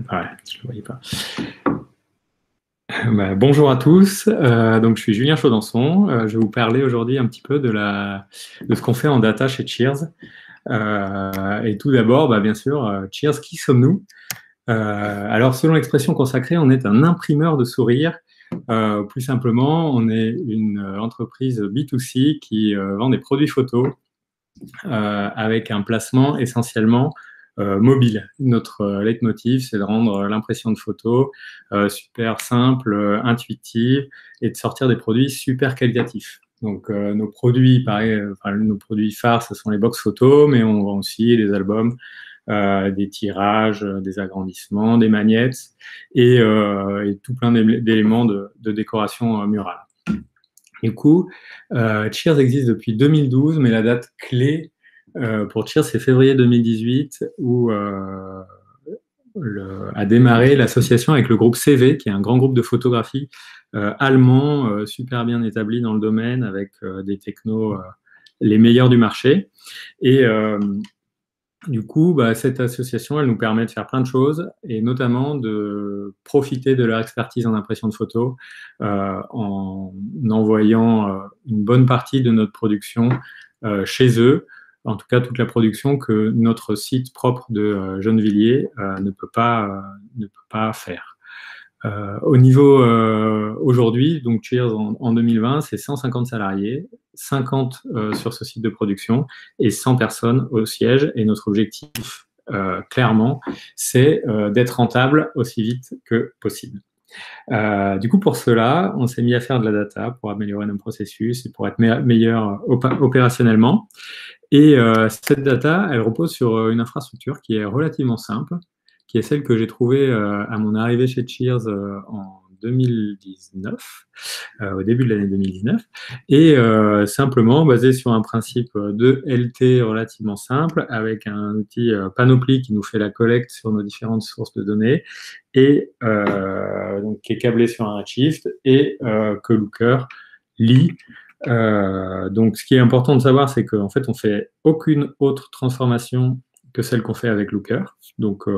pareil, je ne le voyais pas. Bonjour à tous, donc je suis Julien Chaudençon. Je vais vous parler aujourd'hui un petit peu de ce qu'on fait en data chez Cheers. Et tout d'abord, bien sûr, Cheers, qui sommes-nous? Alors, selon l'expression consacrée, on est un imprimeur de sourires. Plus simplement, on est une entreprise B2C qui vend des produits photos avec un placement essentiellement mobile. Notre leitmotiv, c'est de rendre l'impression de photo super simple, intuitive et de sortir des produits super qualitatifs. Donc nos produits, pareil, nos produits phares, ce sont les box photos, mais on vend aussi des albums, des tirages, des agrandissements, des magnettes et tout plein d'éléments de décoration murale. Du coup, Cheers existe depuis 2012, mais la date clé pour Cheers, c'est février 2018, où a démarré l'association avec le groupe CV, qui est un grand groupe de photographie allemand, super bien établi dans le domaine, avec des technos les meilleurs du marché. Et du coup, cette association, elle nous permet de faire plein de choses, et notamment de profiter de leur expertise en impression de photos en envoyant une bonne partie de notre production chez eux, en tout cas toute la production que notre site propre de Gennevilliers ne peut pas faire. Au niveau aujourd'hui, donc Cheers en 2020, c'est 150 salariés, 50 sur ce site de production et 100 personnes au siège. Et notre objectif, clairement, c'est d'être rentable aussi vite que possible. Du coup, pour cela, on s'est mis à faire de la data pour améliorer nos processus et pour être meilleur opérationnellement. Et cette data, elle repose sur une infrastructure qui est relativement simple, qui est celle que j'ai trouvée à mon arrivée chez Cheers en 2019, au début de l'année 2019, et simplement basée sur un principe de LT relativement simple, avec un outil Panoply qui nous fait la collecte sur nos différentes sources de données, et donc, qui est câblé sur un Redshift, et que Looker lit. Donc, ce qui est important de savoir, c'est qu'en fait, on fait aucune autre transformation que celle qu'on fait avec Looker. Donc,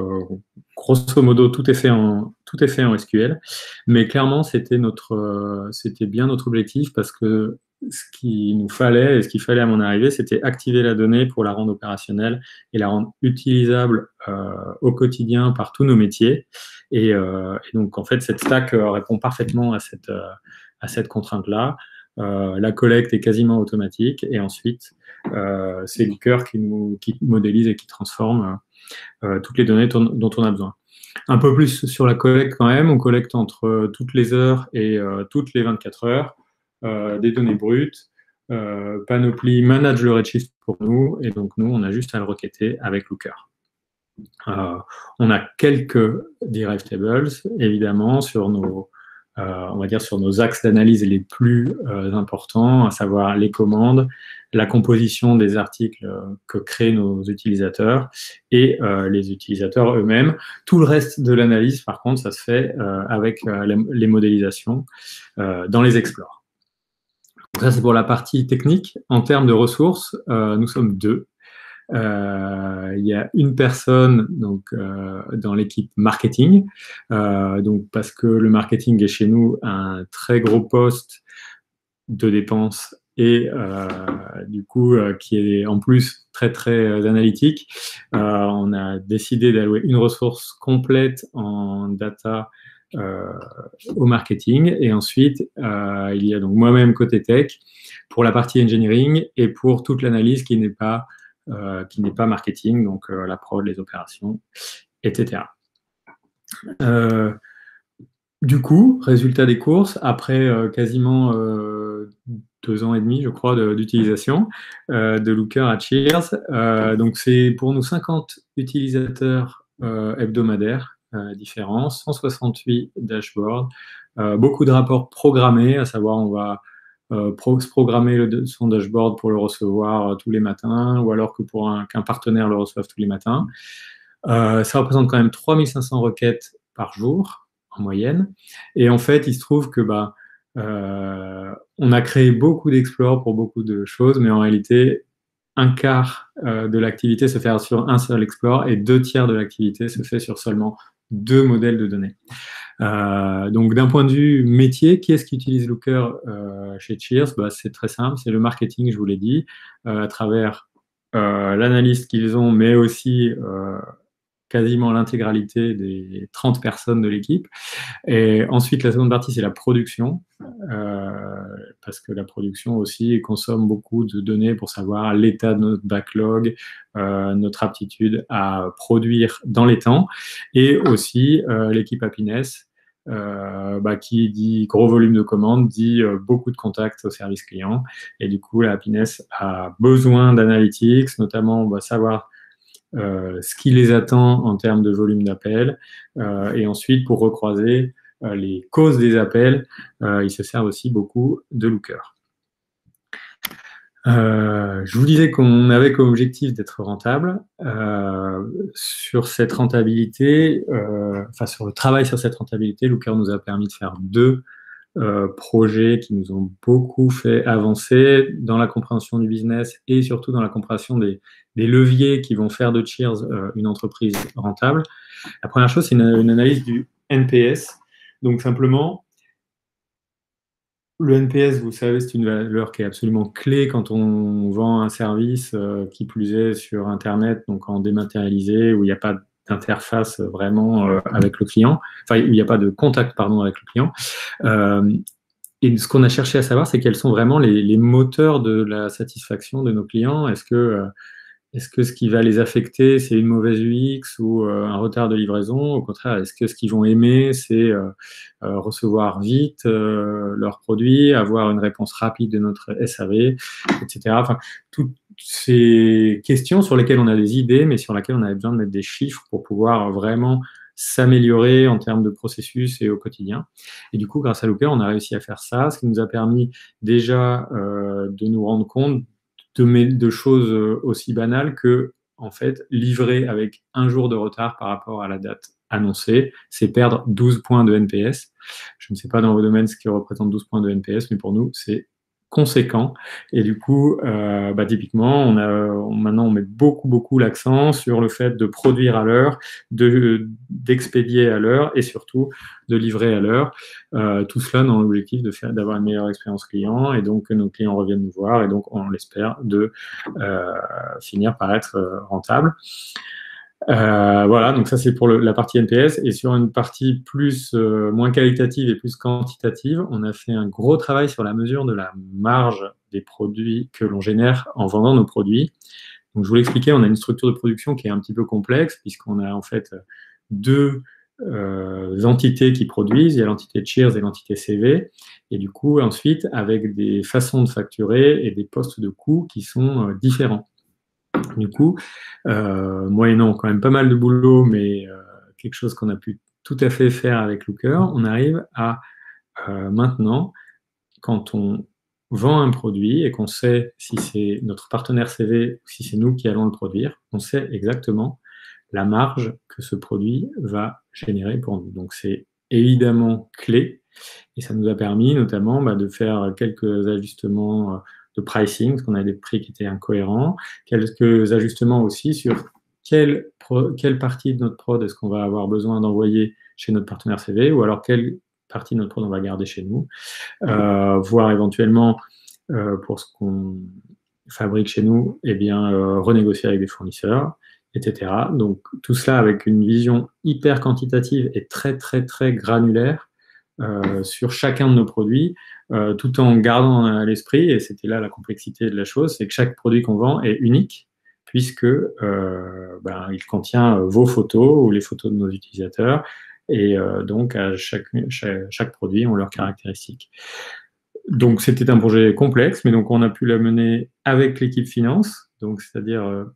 grosso modo, tout est fait en SQL. Mais clairement, c'était bien notre objectif, parce que ce qu'il nous fallait et ce qu'il fallait à mon arrivée, c'était activer la donnée pour la rendre opérationnelle et la rendre utilisable au quotidien par tous nos métiers. Et donc, en fait, cette stack répond parfaitement à cette contrainte-là. La collecte est quasiment automatique, et ensuite c'est Looker qui modélise et qui transforme toutes les données dont on a besoin. Un peu plus sur la collecte quand même, on collecte entre toutes les heures et toutes les 24 heures des données brutes. Panoply manage le Redshift pour nous, et donc nous, on a juste à le requêter avec Looker. On a quelques derive tables, évidemment, sur on va dire sur nos axes d'analyse les plus importants, à savoir les commandes, la composition des articles que créent nos utilisateurs et les utilisateurs eux-mêmes. Tout le reste de l'analyse, par contre, ça se fait avec les modélisations dans les explores. Donc ça, c'est pour la partie technique. En termes de ressources, nous sommes deux. Il y a une personne donc dans l'équipe marketing, donc parce que le marketing est chez nous un très gros poste de dépenses, et du coup qui est en plus très très analytique. On a décidé d'allouer une ressource complète en data au marketing, et ensuite il y a donc moi-même côté tech pour la partie engineering et pour toute l'analyse qui n'est pas marketing, donc la prod, les opérations, etc. Du coup, résultat des courses, après quasiment 2 ans et demi, je crois, d'utilisation de Looker à Cheers. Donc, c'est pour nous 50 utilisateurs hebdomadaires différents, 168 dashboards, beaucoup de rapports programmés, à savoir on va programmer son dashboard pour le recevoir tous les matins, ou alors que qu'un partenaire le reçoive tous les matins. Ça représente quand même 3500 requêtes par jour, en moyenne. Et en fait, il se trouve que on a créé beaucoup d'explores pour beaucoup de choses, mais en réalité, un quart de l'activité se fait sur un seul explore, et 2 tiers de l'activité se fait sur seulement deux modèles de données. Donc, d'un point de vue métier, qui est-ce qui utilise Looker chez Cheers? C'est très simple, c'est le marketing, je vous l'ai dit, à travers l'analyse qu'ils ont, mais aussi quasiment l'intégralité des 30 personnes de l'équipe. Et ensuite, la seconde partie, c'est la production, parce que la production aussi consomme beaucoup de données pour savoir l'état de notre backlog, notre aptitude à produire dans les temps, et aussi l'équipe Happiness, qui dit gros volume de commandes, dit beaucoup de contacts au service client. Et du coup, la Happiness a besoin d'analytics, notamment on va savoir ce qui les attend en termes de volume d'appels, et ensuite pour recroiser les causes des appels, ils se servent aussi beaucoup de Looker. Je vous disais qu'on avait comme objectif d'être rentable. Sur cette rentabilité, sur le travail sur cette rentabilité, Looker nous a permis de faire deux projets qui nous ont beaucoup fait avancer dans la compréhension du business et surtout dans la compréhension des leviers qui vont faire de Cheers une entreprise rentable. La première chose, c'est une analyse du NPS. Donc simplement, le NPS, vous savez, c'est une valeur qui est absolument clé quand on vend un service, qui plus est sur Internet, donc en dématérialisé, où il n'y a pas d'interface vraiment avec le client, enfin, il n'y a pas de contact, pardon, avec le client. Et ce qu'on a cherché à savoir, c'est quels sont vraiment les moteurs de la satisfaction de nos clients. Est-ce que ce qui va les affecter, c'est une mauvaise UX ou un retard de livraison? Au contraire, est-ce que ce qu'ils vont aimer, c'est recevoir vite leurs produits, avoir une réponse rapide de notre SAV, etc. Enfin, toutes ces questions sur lesquelles on a des idées, mais sur lesquelles on avait besoin de mettre des chiffres pour pouvoir vraiment s'améliorer en termes de processus et au quotidien. Et du coup, grâce à Looker, on a réussi à faire ça, ce qui nous a permis déjà de nous rendre compte de choses aussi banales que, en fait, livrer avec un jour de retard par rapport à la date annoncée, c'est perdre 12 points de NPS. Je ne sais pas dans vos domaines ce qui représente 12 points de NPS, mais pour nous, c'est conséquent. Et du coup, typiquement, maintenant, on met beaucoup l'accent sur le fait de produire à l'heure, d'expédier à l'heure et surtout de livrer à l'heure. Tout cela dans l'objectif d'avoir une meilleure expérience client et donc que nos clients reviennent nous voir et donc, on l'espère, de finir par être rentable. Voilà, donc ça c'est pour la partie NPS. Et sur une partie moins qualitative et plus quantitative, on a fait un gros travail sur la mesure de la marge des produits que l'on génère en vendant nos produits. Donc je vous l'expliquais, on a une structure de production qui est un petit peu complexe puisqu'on a en fait deux entités qui produisent, il y a l'entité Cheers et l'entité CV, et du coup ensuite avec des façons de facturer et des postes de coûts qui sont différents. Du coup, moyennant quand même pas mal de boulot, mais quelque chose qu'on a pu tout à fait faire avec Looker, on arrive à maintenant, quand on vend un produit et qu'on sait si c'est notre partenaire CV ou si c'est nous qui allons le produire, on sait exactement la marge que ce produit va générer pour nous. Donc c'est évidemment clé et ça nous a permis notamment de faire quelques ajustements de pricing, parce qu'on a des prix qui étaient incohérents, quelques ajustements aussi sur quelle partie de notre prod est-ce qu'on va avoir besoin d'envoyer chez notre partenaire CV, ou alors quelle partie de notre prod on va garder chez nous, voire éventuellement pour ce qu'on fabrique chez nous, renégocier avec des fournisseurs, etc. Donc tout cela avec une vision hyper quantitative et très granulaire sur chacun de nos produits, tout en gardant à l'esprit, et c'était là la complexité de la chose, c'est que chaque produit qu'on vend est unique, puisque il contient vos photos ou les photos de nos utilisateurs, et donc à chaque produit ont leurs caractéristiques. Donc c'était un projet complexe, mais donc on a pu la mener avec l'équipe finance, donc c'est-à-dire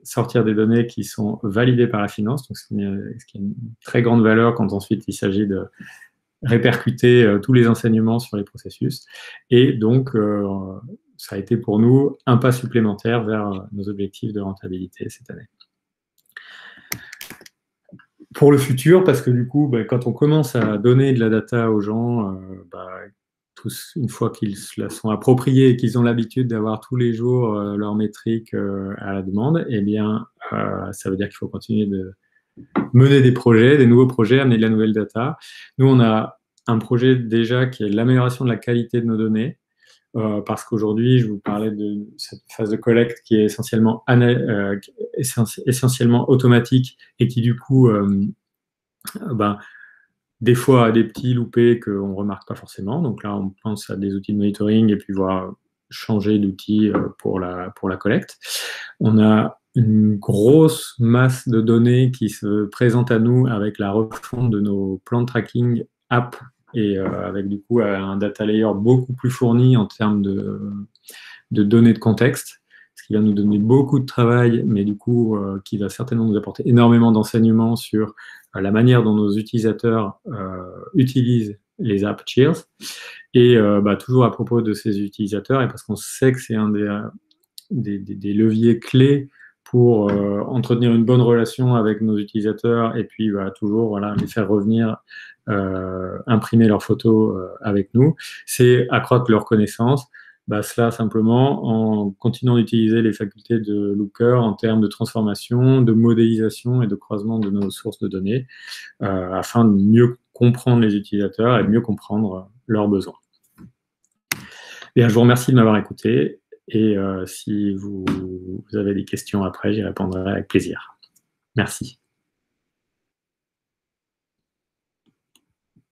sortir des données qui sont validées par la finance, donc ce qui est une très grande valeur quand ensuite il s'agit de répercuter tous les enseignements sur les processus. Et donc, ça a été pour nous un pas supplémentaire vers nos objectifs de rentabilité cette année. Pour le futur, parce que du coup, quand on commence à donner de la data aux gens, tous, une fois qu'ils se la sont appropriés et qu'ils ont l'habitude d'avoir tous les jours leurs métriques à la demande, ça veut dire qu'il faut continuer mener des projets, des nouveaux projets, amener de la nouvelle data. Nous, on a un projet déjà qui est l'amélioration de la qualité de nos données, parce qu'aujourd'hui, je vous parlais de cette phase de collecte qui est essentiellement automatique et qui, du coup, ben, des fois a des petits loupés qu'on ne remarque pas forcément. Donc là, on pense à des outils de monitoring et puis voir changer d'outils pour la collecte. On a une grosse masse de données qui se présente à nous avec la refonte de nos plans de tracking app et avec du coup un data layer beaucoup plus fourni en termes de données de contexte, ce qui va nous donner beaucoup de travail, mais du coup qui va certainement nous apporter énormément d'enseignements sur la manière dont nos utilisateurs utilisent les apps Cheers. Et toujours à propos de ces utilisateurs, et parce qu'on sait que c'est un des leviers clés pour entretenir une bonne relation avec nos utilisateurs et puis toujours les faire revenir, imprimer leurs photos avec nous, c'est accroître leur connaissance. Cela simplement en continuant d'utiliser les facultés de Looker en termes de transformation, de modélisation et de croisement de nos sources de données afin de mieux comprendre les utilisateurs et de mieux comprendre leurs besoins. Bien, je vous remercie de m'avoir écouté et si vous avez des questions après, j'y répondrai avec plaisir. Merci.